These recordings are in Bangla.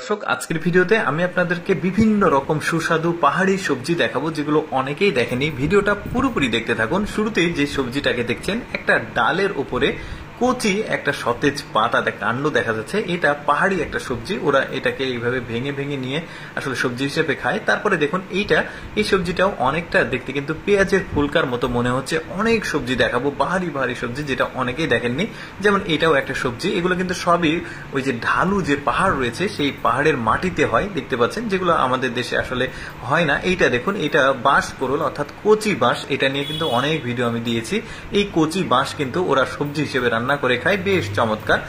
দর্শক, আজকের ভিডিওতে আমি আপনাদেরকে বিভিন্ন রকম সুস্বাদু পাহাড়ি সবজি দেখাবো, যেগুলো অনেকেই দেখেনি। ভিডিওটা পুরোপুরি দেখতে থাকুন। শুরুতেই যে সবজিটাকে দেখছেন, একটা ডালের উপরে কচি একটা সতেজ পাতা কাণ্ড দেখা যাচ্ছে। এটা পাহাড়ি একটা সবজি। ওরা এটাকে এইভাবে ভেঙে ভেঙে নিয়ে আসলে সবজি হিসেবে খায়। তারপরে দেখুন এই সবজিটাও অনেকটা দেখতে কিন্তু পেঁয়াজের ফুলকার মতো মনে হচ্ছে। অনেক সবজি দেখাবো, বাহারি বাহারি সবজি, যেটা অনেকেই দেখেননি। যেমন এটাও একটা সবজি। এগুলো কিন্তু সবই ওই যে ঢালু যে পাহাড় রয়েছে, সেই পাহাড়ের মাটিতে হয়, দেখতে পাচ্ছেন, যেগুলো আমাদের দেশে আসলে হয় না। এইটা দেখুন, এটা বাঁশ কোরল অর্থাৎ কচি বাঁশ। এটা নিয়ে কিন্তু অনেক ভিডিও আমি দিয়েছি। এই কচি বাঁশ কিন্তু ওরা সবজি হিসেবে রান্না করে খায়, বেশ চমৎকার।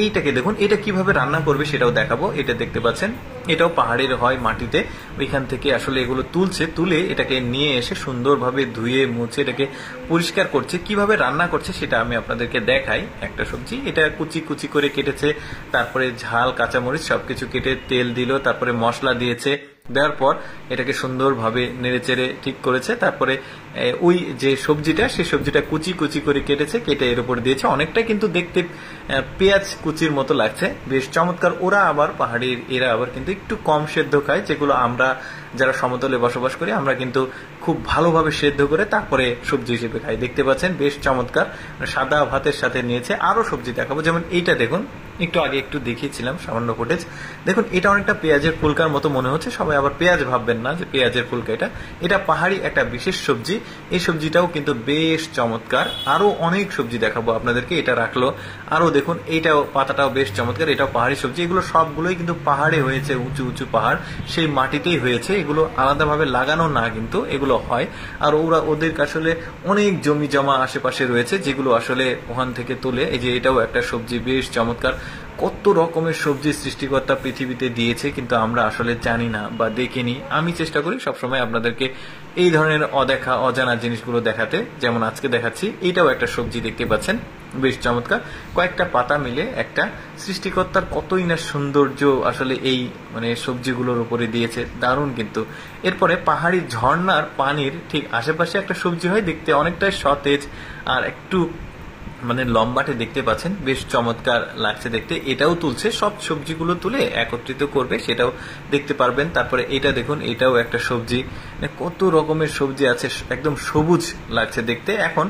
এইটাকে দেখুন, এটা কিভাবে রান্না করবে সেটাও দেখাবো। এটা দেখতে পাচ্ছেন, এটাও পাহাড়ের হয়, মাটিতে। ওইখান থেকে আসলে এগুলো তুলে এটাকে নিয়ে এসে সুন্দরভাবে ধুয়ে মুছে এটাকে পরিষ্কার করছে। কিভাবে রান্না করছে সেটা আমি আপনাদেরকে দেখাই। একটা সবজি, এটা কুচি কুচি করে কেটেছে, তারপরে ঝাল কাঁচামরিচ সবকিছু কেটে তেল দিল, তারপরে মশলা দিয়েছে। দেওয়ার পর এটাকে সুন্দরভাবে নেড়েচেড়ে ঠিক করেছে। তারপরে ওই যে সবজিটা, সেই সবজিটা কুচি কুচি করে কেটে এর উপর দিয়েছে। অনেকটা কিন্তু দেখতে পেঁয়াজ কুচির মতো লাগছে, বেশ চমৎকার। এরা আবার কিন্তু একটু কম সেদ্ধ খায়, যেগুলো আমরা যারা সমতলে বসবাস করি আমরা কিন্তু খুব ভালোভাবে সেদ্ধ করে তারপরে সবজি হিসেবে খাই। দেখতে পাচ্ছেন, বেশ চমৎকার। সাদা ভাতের সাথে নিয়েছে। আরো সবজি দেখাবো, যেমন এইটা দেখুন, একটু আগে একটু দেখিয়েছিলাম সামান্য ফুটেজ। দেখুন, এটা অনেকটা পেঁয়াজের ফুলকার মতো মনে হচ্ছে। সবাই আবার পেঁয়াজ ভাববেন না যে পেঁয়াজের ফুলকা। এটা পাহাড়ি একটা বিশেষ সবজি। এই সবজিটাও কিন্তু বেশ চমৎকার। আরো অনেক সবজি দেখাবো আপনাদেরকে। এটা রাখলো। আরো দেখুন, এইটাও পাতাটাও বেশ চমৎকার। এটাও পাহাড়ি সবজি। এগুলো সবগুলোই কিন্তু পাহাড়ে হয়েছে, উঁচু উঁচু পাহাড়, সেই মাটিতেই হয়েছে। এগুলো আলাদাভাবে লাগানো না, কিন্তু এগুলো হয়। আর ওদের আসলে অনেক জমি জমা আশেপাশে রয়েছে, যেগুলো আসলে ওখান থেকে তুলে। এই যে এটাও একটা সবজি, বেশ চমৎকার। কত রকমের সবজি সৃষ্টিকর্তা পৃথিবীতে দিয়েছে, কিন্তু আমরা আসলে জানি না বা দেখিনি। আমি চেষ্টা করি সবসময় আপনাদেরকে এই ধরনের অজানা জিনিসগুলো দেখাতে। যেমন আজকে দেখাচ্ছি, এটাও একটা সবজি, দেখতে পাচ্ছেন, বেশ চমৎকার। কয়েকটা পাতা মিলে একটা সৃষ্টিকর্তার কতই না সৌন্দর্য আসলে এই সবজিগুলোর উপরে দিয়েছে, দারুণ কিন্তু। এরপরে পাহাড়ি ঝর্ণার পানির ঠিক আশেপাশে একটা সবজি হয়, দেখতে অনেকটাই সতেজ আর একটু লম্বাটে, দেখতে পাচ্ছেন, বেশ চমৎকার লাগছে দেখতে। এটাও তুলছে, সব সবজিগুলো তুলে একত্রিত করবে, সেটাও দেখতে পারবেন। তারপরে এটা দেখুন, এটাও একটা সবজি। কত রকমের সবজি আছে, একদম সবুজ লাগছে দেখতে। এখন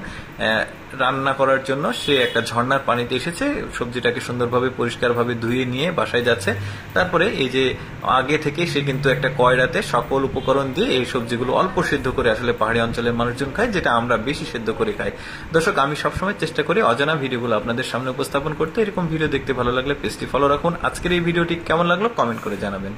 রান্না করার জন্য সে একটা ঝর্ণার পানিতে এসেছে, সবজিটাকে সুন্দরভাবে পরিষ্কারভাবে ধুয়ে নিয়ে বাসায় যাচ্ছে। তারপরে এই যে আগে থেকে সে কিন্তু একটা কয়রাতে সকল উপকরণ দিয়ে এই সবজিগুলো অল্প সেদ্ধ করে আসলে পাহাড়ি অঞ্চলের মানুষজন খায়, যেটা আমরা বেশি সেদ্ধ করে খাই। দর্শক, আমি সবসময় চেষ্টা করি অজানা ভিডিওগুলো আপনাদের সামনে উপস্থাপন করতে। এরকম ভিডিও দেখতে ভালো লাগলে পেজটি ফলো রাখুন। আজকের এই ভিডিওটি কেমন লাগলো কমেন্ট করে জানাবেন।